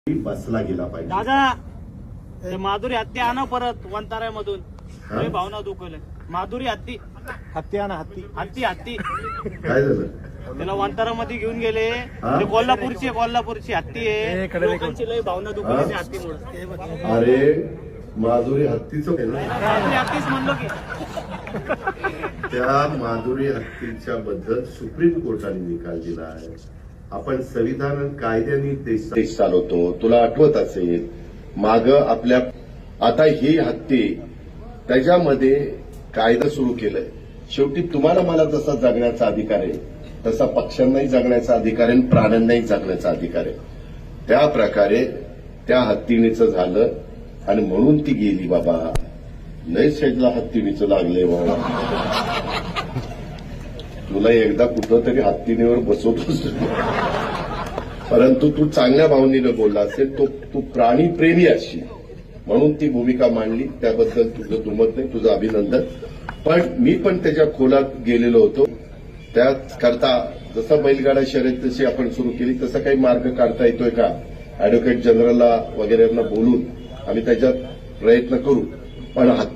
बसला गेला पाहिजे. दादा ते माधुरी हत्ती आणा परत वंताऱ्यामधून. लय भावना दुखवले. माधुरी हत्ती हत्ती आणा हत्ती. हत्ती काय झालं? त्याला वंतारामध्ये घेऊन गेले. ते कोल्हापूरची हत्ती आहे. लोकांची लय भावना दुखवली त्या हत्तीमुळे. अरे माधुरी हत्तीचं आहे ना? माधुरी हत्तीच म्हणलो की. त्या माधुरी हत्तीच्या बद्दल सुप्रीम कोर्टाने निकाल दिला आहे. आपण संविधान आणि कायद्याने देश चालवतो. तुला आठवत असेल माग आपल्या आता ही हत्ती त्याच्यामध्ये कायदा सुरू केलाय. शेवटी तुम्हाला मला जसा जगण्याचा अधिकार आहे तसा पक्ष्यांनाही जगण्याचा अधिकार आहे, प्राण्यांनाही जगण्याचा अधिकार आहे. त्या प्रकारे त्या हत्तीणीचं झालं आणि म्हणून ती गेली. बाबा लय शेजला हत्तीणीचं लागले बाबा. तुला एकदा कुठं तरी हत्तीणीवर बसवतोस, परंतु तू चांगल्या भावनेनं बोलला असेल. तू प्राणी प्रेमी असशील म्हणून ती भूमिका मांडली. त्याबद्दल तुझं दुमत नाही, तुझं अभिनंदन. पण मी पण त्याच्या खोलात गेलेलो होतो. त्याकरता जसं बैलगाडा शर्यत जशी आपण सुरू केली तसा काही मार्ग काढता येतोय का अॅडव्होकेट जनरलला वगैरेंना बोलून आम्ही त्याच्यात प्रयत्न करू. पण